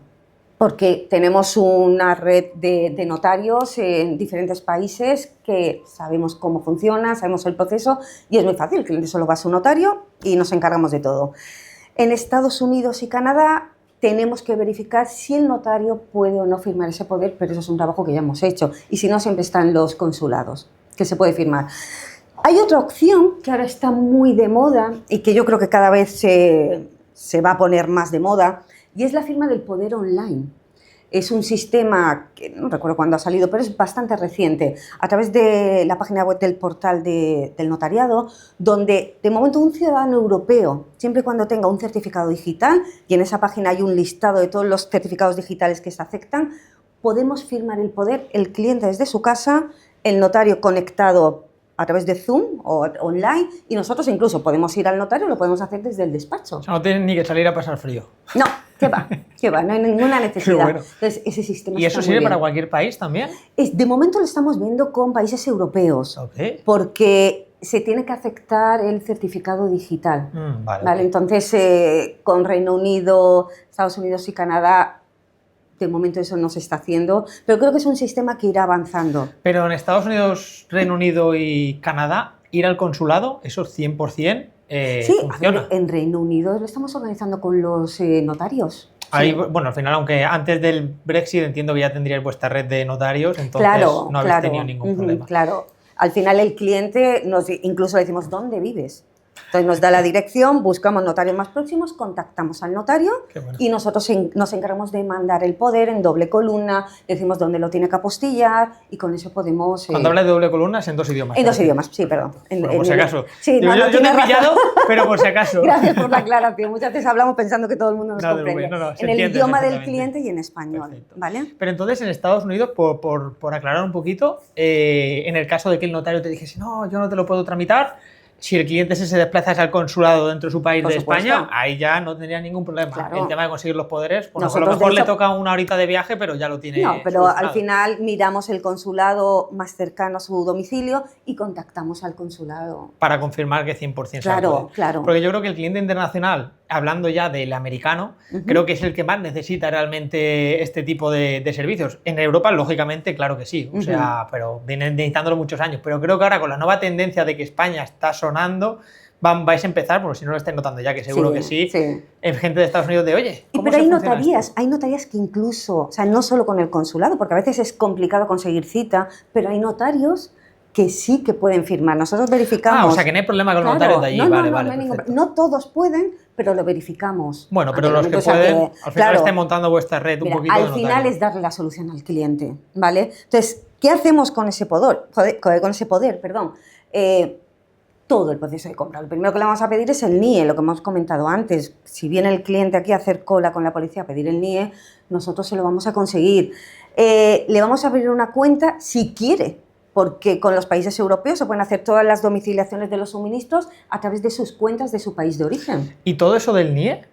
porque tenemos una red de notarios en diferentes países que sabemos cómo funciona, sabemos el proceso y es muy fácil, el cliente solo va a su notario y nos encargamos de todo. En Estados Unidos y Canadá tenemos que verificar si el notario puede o no firmar ese poder, pero eso es un trabajo que ya hemos hecho. Y si no, siempre están los consulados, que se puede firmar. Hay otra opción que ahora está muy de moda y que yo creo que cada vez se va a poner más de moda, y es la firma del poder online. Es un sistema que no recuerdo cuándo ha salido, pero es bastante reciente, a través de la página web del portal del notariado, donde de momento un ciudadano europeo, siempre y cuando tenga un certificado digital, y en esa página hay un listado de todos los certificados digitales que se aceptan, podemos firmar el poder, el cliente desde su casa, el notario conectado a través de Zoom o online, y nosotros incluso podemos ir al notario, lo podemos hacer desde el despacho. O sea, no tienes ni que salir a pasar frío. No, qué va, no hay ninguna necesidad. Bueno. Entonces, ese sistema ¿Y está eso muy sirve bien. para cualquier país también? De momento lo estamos viendo con países europeos, Okay. porque se tiene que aceptar el certificado digital. Vale. Entonces, con Reino Unido, Estados Unidos y Canadá, de momento eso no se está haciendo, pero creo que es un sistema que irá avanzando. Pero en Estados Unidos, Reino Unido y Canadá, ir al consulado, eso es 100% Sí, funciona. a ver, en Reino Unido lo estamos organizando con los notarios. Ahí, Sí. bueno, al final, aunque antes del Brexit entiendo que ya tendríais vuestra red de notarios, entonces Claro, no habéis tenido ningún problema. Claro. Al final el cliente, incluso le decimos, ¿dónde vives? Entonces nos da la dirección, buscamos notarios más próximos, contactamos al notario Qué bueno. y nosotros nos encargamos de mandar el poder en doble columna, decimos dónde lo tiene que apostillar y con eso podemos... Cuando hablas de doble columna es en dos idiomas. En dos idiomas, sí, perdón. Bueno, por si acaso. Sí, Digo, yo te he tienes razón. pillado, pero por si acaso. Gracias por la aclaración. Muchas veces hablamos pensando que todo el mundo nos No, comprende. no, se en el entiende idioma del perfectamente. cliente y en español, Perfecto. ¿vale? Pero entonces en Estados Unidos, por aclarar un poquito, en el caso de que el notario te dijese, no, yo no te lo puedo tramitar, si el cliente se desplaza al consulado dentro de su país Por de supuesto. España, ahí ya no tendría ningún problema. Claro. El tema de conseguir los poderes, bueno, a lo Nosotros, mejor de le hecho- toca una horita de viaje, pero ya lo tiene No, pero solucionado. al final miramos el consulado más cercano a su domicilio y contactamos al consulado. Para confirmar que 100% se va a Claro, poder. claro. Porque yo creo que el cliente internacional, hablando ya del americano, creo que es el que más necesita realmente este tipo de servicios. En Europa, lógicamente, claro que sí, o sea, pero vienen necesitándolo muchos años. Pero creo que ahora con la nueva tendencia de que España está sonando, vais a empezar, bueno, si no lo estáis notando ya, que seguro que sí, en gente de Estados Unidos de, oye, ¿cómo Pero se hay funciona notarías que incluso, o sea, no solo con el consulado, porque a veces es complicado conseguir cita, pero hay notarios que sí que pueden firmar. Nosotros verificamos... o sea, que no hay problema con los Claro, notarios de allí. no, Vale, no, vale, no hay ningún perfecto. no todos pueden, pero lo verificamos. Bueno, pero los que anteriormente, o sea pueden, que, al final claro, estén montando vuestra red un mira, poquito al de final notarios. es darle la solución al cliente, ¿vale? Entonces, ¿qué hacemos con ese poder? Con ese poder, perdón. Todo el proceso de compra. Lo primero que le vamos a pedir es el NIE, lo que hemos comentado antes. Si viene el cliente aquí a hacer cola con la policía a pedir el NIE, nosotros se lo vamos a conseguir. Le vamos a abrir una cuenta si quiere, porque con los países europeos se pueden hacer todas las domiciliaciones de los suministros a través de sus cuentas de su país de origen. ¿Y todo eso del NIE?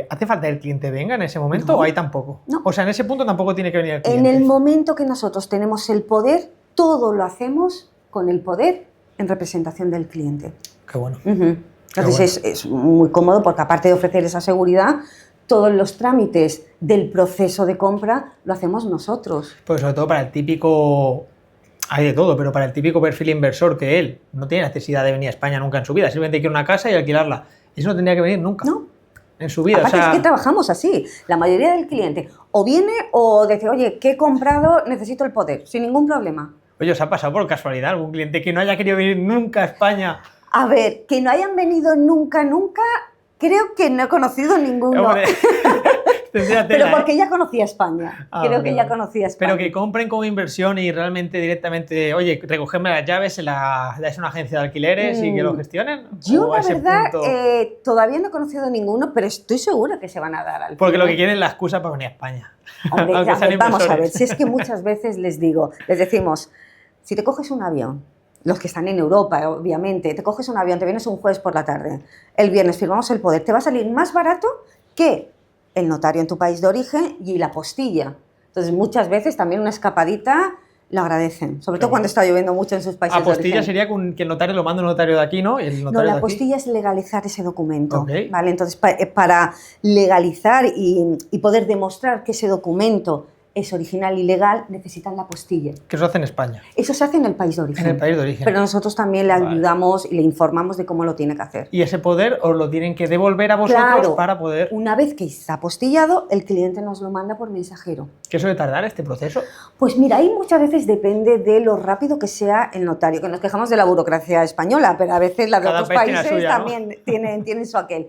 ¿Hace falta que el cliente venga en ese momento o ahí tampoco? No. O sea, en ese punto tampoco tiene que venir el cliente. En el momento que nosotros tenemos el poder, todo lo hacemos con el poder en representación del cliente. Qué bueno. Entonces es muy cómodo porque aparte de ofrecer esa seguridad, todos los trámites del proceso de compra lo hacemos nosotros. Pues sobre todo para el típico, hay de todo, pero para el típico perfil inversor que él no tiene necesidad de venir a España nunca en su vida, simplemente quiere una casa y alquilarla. Eso no tendría que venir nunca. No. En su vida. Aparte o sea, es que trabajamos así. La mayoría del cliente o viene o dice, oye, ¿qué he comprado? Necesito el poder, sin ningún problema. oye, ¿os ha pasado por casualidad algún cliente que no haya querido venir nunca a España? A ver, que no hayan venido nunca, creo que no he conocido ninguno. Hombre, tendría tela, Pero porque ya conocía España. Creo que ya conocía España. Pero que compren como inversión y realmente directamente, oye, recogerme las llaves, se las dais a una agencia de alquileres y que lo gestionen. Yo, ¿O a la ese verdad, punto? todavía no he conocido ninguno, pero estoy segura que se van a dar al Porque lo final. que quieren es la excusa para venir a España. Hombre, Aunque sean vamos a ver, inversores. si es que muchas veces les decimos, si te coges un avión, los que están en Europa, obviamente, te coges un avión, te vienes un jueves por la tarde, el viernes firmamos el poder, te va a salir más barato que el notario en tu país de origen y la postilla. Entonces, muchas veces también una escapadita lo agradecen, sobre todo cuando está lloviendo mucho en sus países de Apostilla origen. sería que el notario lo mande un notario de aquí, ¿no? Y el No, notario la de aquí. apostilla es legalizar ese documento, Ok. ¿vale? Entonces, para legalizar y poder demostrar que ese documento es original y legal, necesitan la apostilla. Que eso hace en España. Eso se hace en el país de origen. En el país de origen. Pero nosotros también le Vale. ayudamos y le informamos de cómo lo tiene que hacer. Y ese poder os lo tienen que devolver a vosotros Claro, para poder... una vez que está apostillado, el cliente nos lo manda por mensajero. ¿Qué suele tardar este proceso? Pues mira, ahí muchas veces depende de lo rápido que sea el notario, que nos quejamos de la burocracia española, pero a veces las de Cada otros país tiene la países suya, ¿no? también tienen su aquel.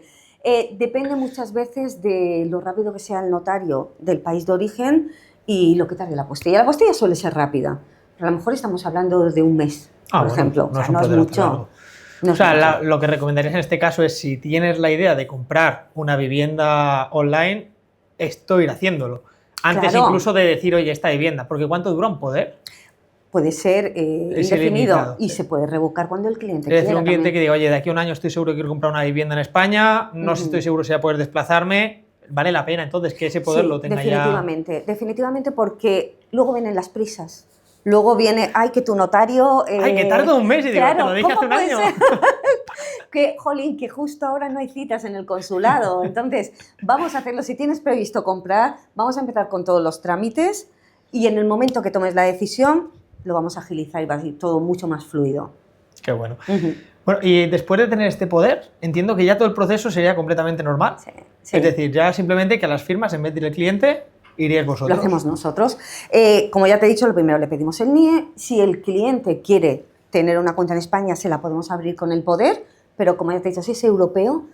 Depende muchas veces de lo rápido que sea el notario del país de origen y lo que tarde la apostilla. La apostilla suele ser rápida, pero a lo mejor estamos hablando de un mes, por bueno, ejemplo. no O es sea, un no es proceso mucho. largo. No O es sea, mucho. lo que recomendarías en este caso es si tienes la idea de comprar una vivienda online, esto ir haciéndolo. Antes Claro. incluso de decir, oye, esta vivienda, porque ¿cuánto dura un poder? Puede ser Es indefinido ilimitado, y sí. se puede revocar cuando el cliente Es decir, quiera un cliente también. que diga, oye, de aquí a un año estoy seguro que quiero comprar una vivienda en España, no sé si estoy seguro si voy a poder desplazarme, vale la pena entonces que ese poder Sí, lo tenga definitivamente porque luego vienen las prisas. Luego viene, ay, que tu notario... Ay, que tarda un mes y digo, te lo dije hace un año. Que, jolín, que justo ahora no hay citas en el consulado. Entonces, vamos a hacerlo. Si tienes previsto comprar, vamos a empezar con todos los trámites y en el momento que tomes la decisión, lo vamos a agilizar y va a ir todo mucho más fluido. Qué bueno. Bueno, y después de tener este poder, entiendo que ya todo el proceso sería completamente normal. Sí, sí. Es decir, ya simplemente que a las firmas, en vez de ir el cliente, iríais Lo vosotros. hacemos nosotros. Como ya te he dicho, lo primero le pedimos el NIE. Si el cliente quiere tener una cuenta en España, se la podemos abrir con el poder, pero como ya te he dicho, si es europeo,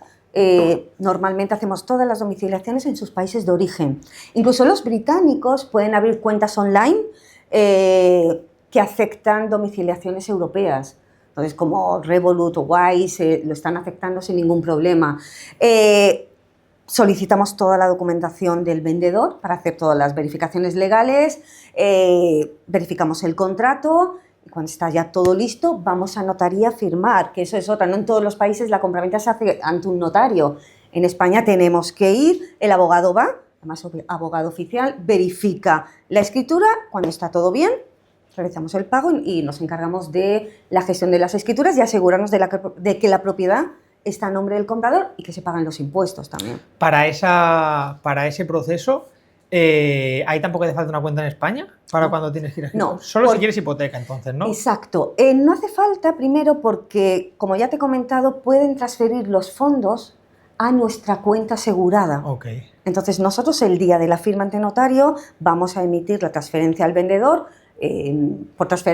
normalmente hacemos todas las domiciliaciones en sus países de origen. Incluso los británicos pueden abrir cuentas online que aceptan domiciliaciones europeas. Entonces, como Revolut o Wise lo están aceptando sin ningún problema. Solicitamos toda la documentación del vendedor para hacer todas las verificaciones legales, verificamos el contrato y cuando está ya todo listo vamos a notaría a firmar, que eso es otra, no en todos los países la compraventa se hace ante un notario. En España tenemos que ir, el abogado va, además abogado oficial, verifica la escritura, cuando está todo bien, realizamos el pago y nos encargamos de la gestión de las escrituras y asegurarnos de que la propiedad está a nombre del comprador y que se pagan los impuestos también. Para ese proceso, ¿ahí tampoco hace falta una cuenta en España? ¿Para cuando tienes que ir a No, Solo si quieres hipoteca, entonces, ¿no? Exacto. No hace falta, primero, porque, como ya te he comentado, pueden transferir los fondos a nuestra cuenta asegurada. Ok. Entonces, nosotros el día de la firma ante notario vamos a emitir la transferencia al vendedor,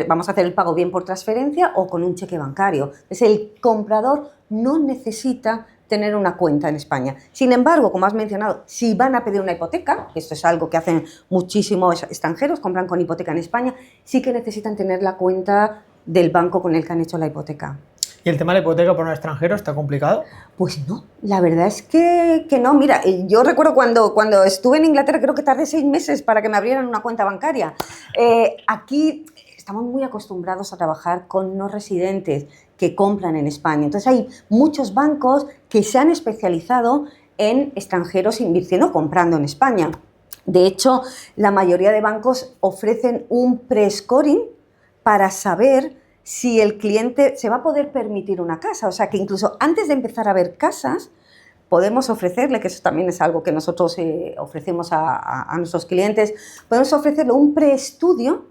vamos a hacer el pago bien por transferencia o con un cheque bancario. Entonces, el comprador no necesita tener una cuenta en España. Sin embargo, como has mencionado, si van a pedir una hipoteca, esto es algo que hacen muchísimos extranjeros, compran con hipoteca en España, sí que necesitan tener la cuenta del banco con el que han hecho la hipoteca. ¿Y el tema de la hipoteca por un extranjero está complicado? Pues no, la verdad es que no. Mira, yo recuerdo cuando estuve en Inglaterra, creo que tardé 6 meses para que me abrieran una cuenta bancaria. Aquí estamos muy acostumbrados a trabajar con no residentes que compran en España. Entonces hay muchos bancos que se han especializado en extranjeros invirtiendo, comprando en España. De hecho, la mayoría de bancos ofrecen un pre-scoring para saber si el cliente se va a poder permitir una casa. O sea, que incluso antes de empezar a ver casas, podemos ofrecerle, que eso también es algo que nosotros ofrecemos a nuestros clientes, podemos ofrecerle un preestudio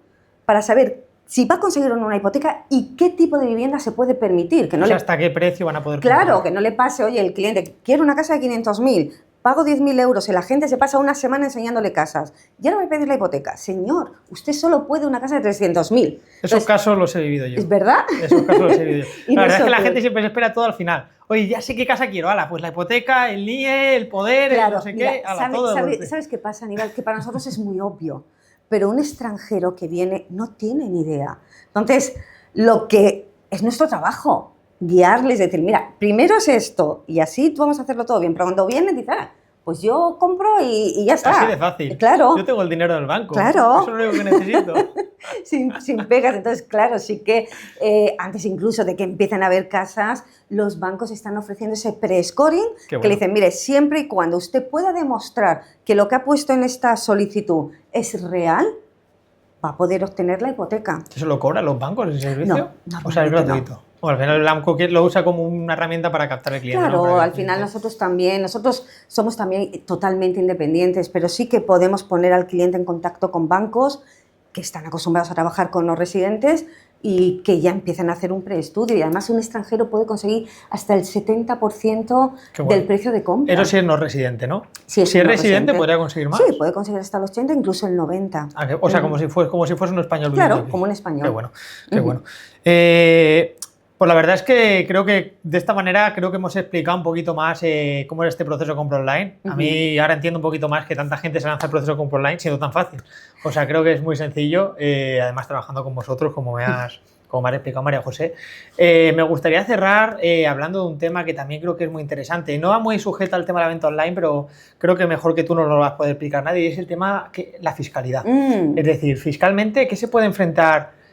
para saber si va a conseguir o no una hipoteca y qué tipo de vivienda se puede permitir. Que no ¿Hasta qué precio van a poder comprar? Claro, comprar? que no le pase, oye, el cliente quiere una casa de 500.000, pago 10.000 euros, y la gente se pasa una semana enseñándole casas. Ya no voy a pedir la hipoteca. Señor, usted solo puede una casa de 300.000. Esos casos los he vivido yo. ¿Es verdad? Esos casos los he vivido yo. La verdad es que la pues gente siempre se espera todo al final. Oye, ya sé qué casa quiero. Ala, pues la hipoteca, el NIE, el poder, claro, el no sé mira, qué. Ala, todo ¿sabes qué pasa, Aníbal? Que para nosotros es muy obvio. Pero un extranjero que viene no tiene ni idea. Entonces, lo que es nuestro trabajo, guiarles, decir, mira, primero es esto y así vamos a hacerlo todo bien. Pero cuando vienen, dicen, pues yo compro y ya está. Así de fácil. Claro. Yo tengo el dinero del banco. Claro. Eso es lo único que necesito. sin pegas. Entonces, claro, sí que antes incluso de que empiecen a haber casas, los bancos están ofreciendo ese pre-scoring que le dicen, mire, siempre y cuando usted pueda demostrar que lo que ha puesto en esta solicitud es real, va a poder obtener la hipoteca. ¿Eso lo cobran los bancos, ese servicio? No, o sea, es gratuito. No. Bueno, al final el banco lo usa como una herramienta para captar el cliente. Claro, ¿no? al final nosotros somos también totalmente independientes, pero sí que podemos poner al cliente en contacto con bancos que están acostumbrados a trabajar con los residentes y que ya empiezan a hacer un preestudio. Y además un extranjero puede conseguir hasta el 70% del precio de compra. Eso sí es no residente, ¿no? Sí, si es residente, ¿podría conseguir más? Sí, puede conseguir hasta el 80%, incluso el 90%. O sea, como si fuese un español. Claro, como un español. Qué bueno, qué bueno. Pues la verdad es que creo que de esta manera creo que hemos explicado un poquito más cómo es este proceso de compra online. A mí ahora entiendo un poquito más que tanta gente se lanza al proceso de compra online siendo tan fácil. O sea, creo que es muy sencillo, además trabajando con vosotros, como me has explicado María José. Me gustaría cerrar hablando de un tema que también creo que es muy interesante. No va muy sujeto al tema de la venta online, pero creo que mejor que tú no lo vas a poder explicar nadie, y es el tema la fiscalidad. Es decir, fiscalmente, ¿qué se puede enfrentar?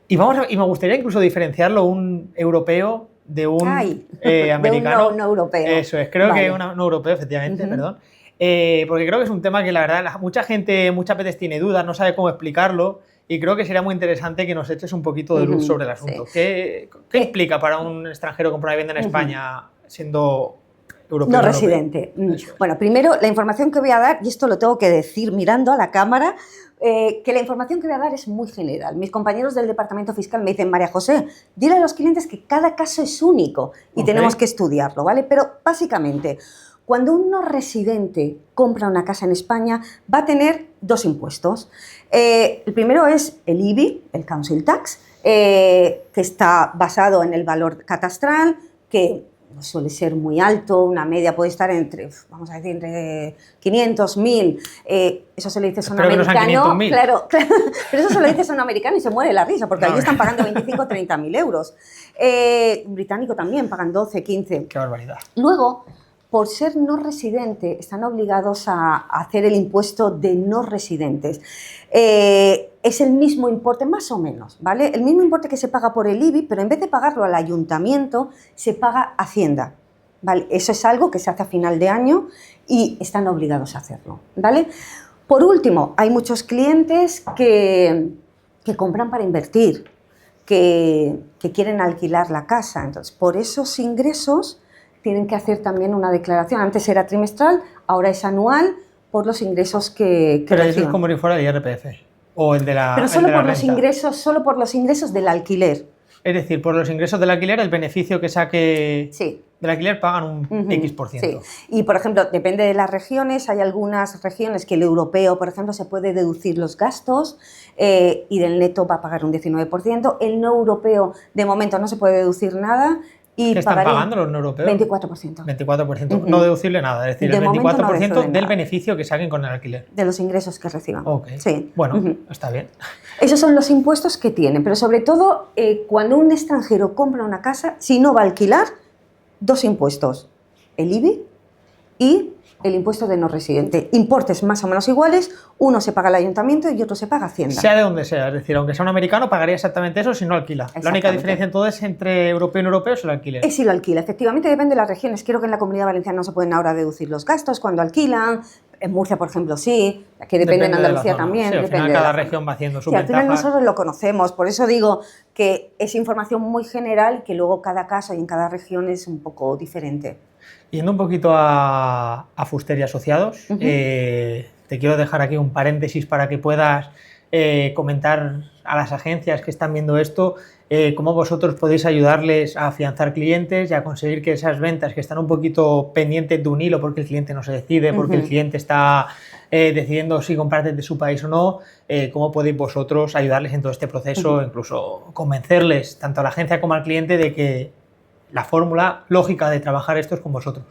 Y me gustaría incluso diferenciarlo un europeo de un americano. De un no europeo. Eso es, creo que no europeo, efectivamente, perdón. Porque creo que es un tema que la verdad mucha gente muchas veces tiene dudas, no sabe cómo explicarlo, y creo que sería muy interesante que nos eches un poquito de luz sobre el asunto. Sí. ¿Qué implica para un extranjero comprar una vivienda en España siendo europeo? No residente. Bueno, primero la información que voy a dar, y esto lo tengo que decir mirando a la cámara, que la información que voy a dar es muy general. Mis compañeros del departamento fiscal me dicen, María José, dile a los clientes que cada caso es único y tenemos que estudiarlo, ¿vale? Pero básicamente, cuando un no residente compra una casa en España, va a tener 2 impuestos. El primero es el IBI, el Council Tax, que está basado en el valor catastral, que suele ser muy alto, una media puede estar entre 500, 1.000, eso se lo dices a un americano, claro, pero eso se lo dices a un americano y se muere la risa, porque allí están pagando 25 o 30.000 euros. Un británico también pagan 12, 15. Qué barbaridad. Luego, por ser no residente, están obligados a hacer el impuesto de no residentes. Es el mismo importe, más o menos, ¿vale? El mismo importe que se paga por el IBI, pero en vez de pagarlo al ayuntamiento, se paga a Hacienda, ¿vale? Eso es algo que se hace a final de año y están obligados a hacerlo, ¿vale? Por último, hay muchos clientes que compran para invertir, que quieren alquilar la casa. Entonces, por esos ingresos tienen que hacer también una declaración. Antes era trimestral, ahora es anual por los ingresos que Pero reciben. eso es como si fuera el IRPF o el de la Pero solo por renta. Solo por los ingresos del alquiler. Es decir, por los ingresos del alquiler, el beneficio que saque... Sí. del alquiler pagan un X%. Sí. Y, por ejemplo, depende de las regiones. Hay algunas regiones que el europeo, por ejemplo, se puede deducir los gastos y del neto va a pagar un 19%. El no europeo, de momento, no se puede deducir nada. Y ¿qué están pagando los no europeos? 24%. 24%. No deducirle nada, es decir, el 24% del nada. beneficio que saquen con el alquiler. De los ingresos que reciban. Okay. Sí. Bueno, está bien. Esos son los impuestos que tienen, pero sobre todo cuando un extranjero compra una casa, si no va a alquilar, 2 impuestos, el IBI y el impuesto de no residente. Importes más o menos iguales, uno se paga al ayuntamiento y otro se paga Hacienda. Sea de donde sea, es decir, aunque sea un americano, pagaría exactamente eso si no alquila. La única diferencia entonces entre europeo y no europeo es el alquiler. Es si lo alquila, efectivamente depende de las regiones. Creo que en la Comunidad Valenciana no se pueden ahora deducir los gastos cuando alquilan. En Murcia, por ejemplo, sí, que depende en Andalucía también. Sí, al final cada región va haciendo su ventaja. Al final nosotros lo conocemos, por eso digo que es información muy general y que luego cada caso y en cada región es un poco diferente. Yendo un poquito a Fuster y Asociados, te quiero dejar aquí un paréntesis para que puedas comentar a las agencias que están viendo esto cómo vosotros podéis ayudarles a afianzar clientes y a conseguir que esas ventas que están un poquito pendientes de un hilo porque el cliente no se decide, porque el cliente está decidiendo si comprarte de su país o no, cómo podéis vosotros ayudarles en todo este proceso, incluso convencerles tanto a la agencia como al cliente de que la fórmula lógica de trabajar esto es con vosotros.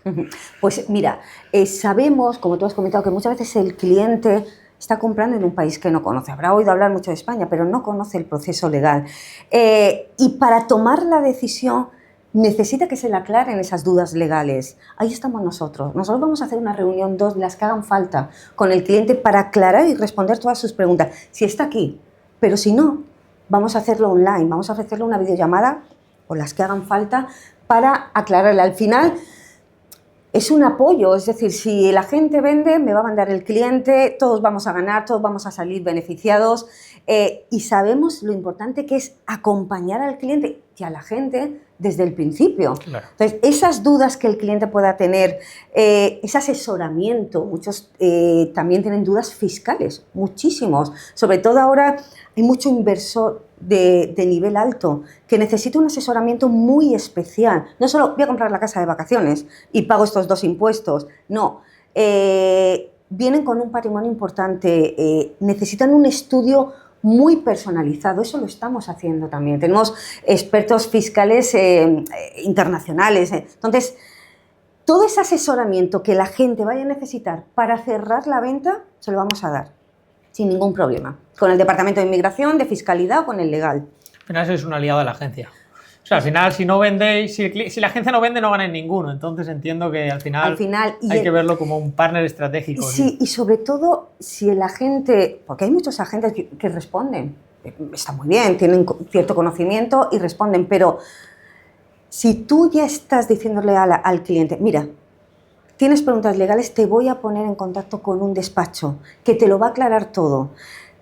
Pues mira, sabemos, como tú has comentado, que muchas veces el cliente está comprando en un país que no conoce. Habrá oído hablar mucho de España, pero no conoce el proceso legal. Y para tomar la decisión necesita que se le aclaren esas dudas legales. Ahí estamos nosotros. Nosotros vamos a hacer una reunión, 2, las que hagan falta, con el cliente para aclarar y responder todas sus preguntas. Si está aquí, pero si no, vamos a hacerlo online, vamos a ofrecerle una videollamada o las que hagan falta para aclararle. Al final es un apoyo, es decir, si la gente vende, me va a mandar el cliente, todos vamos a ganar, todos vamos a salir beneficiados y sabemos lo importante que es acompañar al cliente y a la gente desde el principio. Claro. Entonces, esas dudas que el cliente pueda tener, ese asesoramiento, muchos también tienen dudas fiscales, muchísimos. Sobre todo ahora hay mucho inversor de nivel alto que necesita un asesoramiento muy especial. No solo voy a comprar la casa de vacaciones y pago estos 2 impuestos, no. Vienen con un patrimonio importante, necesitan un estudio muy personalizado, eso lo estamos haciendo también. Tenemos expertos fiscales internacionales. Entonces, todo ese asesoramiento que la gente vaya a necesitar para cerrar la venta, se lo vamos a dar, sin ningún problema. Con el Departamento de Inmigración, de Fiscalidad o con el legal. Al final sois un aliado de la agencia. O sea, al final, si no vendéis, si la agencia no vende, no ganáis ninguno. Entonces entiendo que al final hay que verlo como un partner estratégico. Sí, y sobre todo si el agente, porque hay muchos agentes que responden, está muy bien, tienen cierto conocimiento y responden, pero si tú ya estás diciéndole al cliente, mira, tienes preguntas legales, te voy a poner en contacto con un despacho que te lo va a aclarar todo.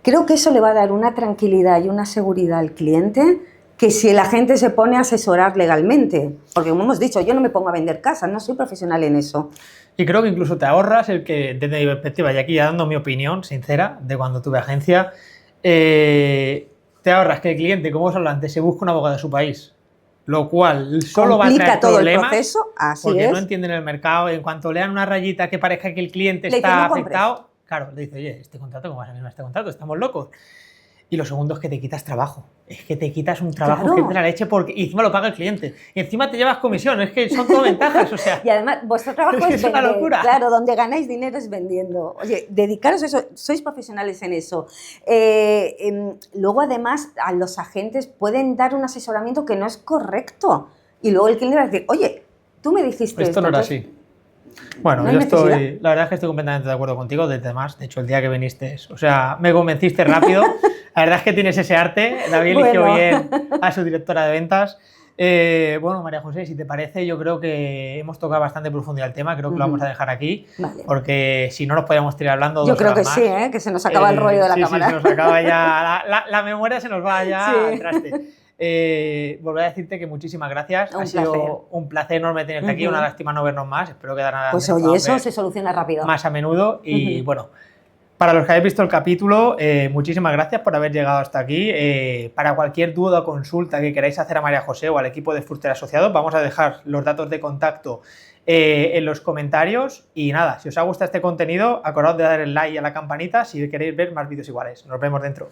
Creo que eso le va a dar una tranquilidad y una seguridad al cliente que si el agente se pone a asesorar legalmente. Porque como hemos dicho, yo no me pongo a vender casas, no soy profesional en eso. Y creo que incluso te ahorras el que, desde mi perspectiva, y aquí ya dando mi opinión sincera de cuando tuve agencia, te ahorras que el cliente, como os hablaba antes, se busque un abogado de su país, lo cual solo va a traer todo problemas, el proceso, así porque es. no entienden el mercado. En cuanto lean una rayita que parezca que el cliente le está dicen, no afectado, claro, le dice, oye, este contrato, ¿cómo vas a firmar este contrato? Estamos locos. Y lo segundo es que te quitas trabajo. Es que te quitas un trabajo que es de la leche porque y encima lo paga el cliente. Y encima te llevas comisión. Es que son todo ventajas. O sea, y además, vuestro trabajo es una vender. locura. Claro, donde ganáis dinero es vendiendo. Oye, dedicaros a eso. Sois profesionales en eso. Luego, además, a los agentes pueden dar un asesoramiento que no es correcto. Y luego el cliente va a decir, oye, tú me dijiste esto no era así. Bueno, ¿no yo estoy, la verdad es que estoy completamente de acuerdo contigo, desde más, de hecho el día que viniste, o sea, me convenciste rápido, la verdad es que tienes ese arte, David eligió bien a su directora de ventas. Bueno, María José, si te parece, yo creo que hemos tocado bastante profundidad el tema, creo que lo vamos a dejar aquí, porque si no nos podríamos tirar hablando 2 horas Yo creo que más. Sí, que se nos acaba el rollo de la cámara. Sí, se nos acaba ya, la memoria se nos va ya al traste. Volver a decirte que muchísimas gracias. Ha sido un placer enorme tenerte aquí. Una lástima no vernos más. Espero que Pues oye, eso se soluciona rápido. Más a menudo. Y bueno, Para los que habéis visto el capítulo, muchísimas gracias por haber llegado hasta aquí. Para cualquier duda o consulta que queráis hacer a María José o al equipo de Fuster Asociados, vamos a dejar los datos de contacto en los comentarios. Y nada, si os ha gustado este contenido, acordaos de dar el like y a la campanita si queréis ver más vídeos iguales. Nos vemos dentro.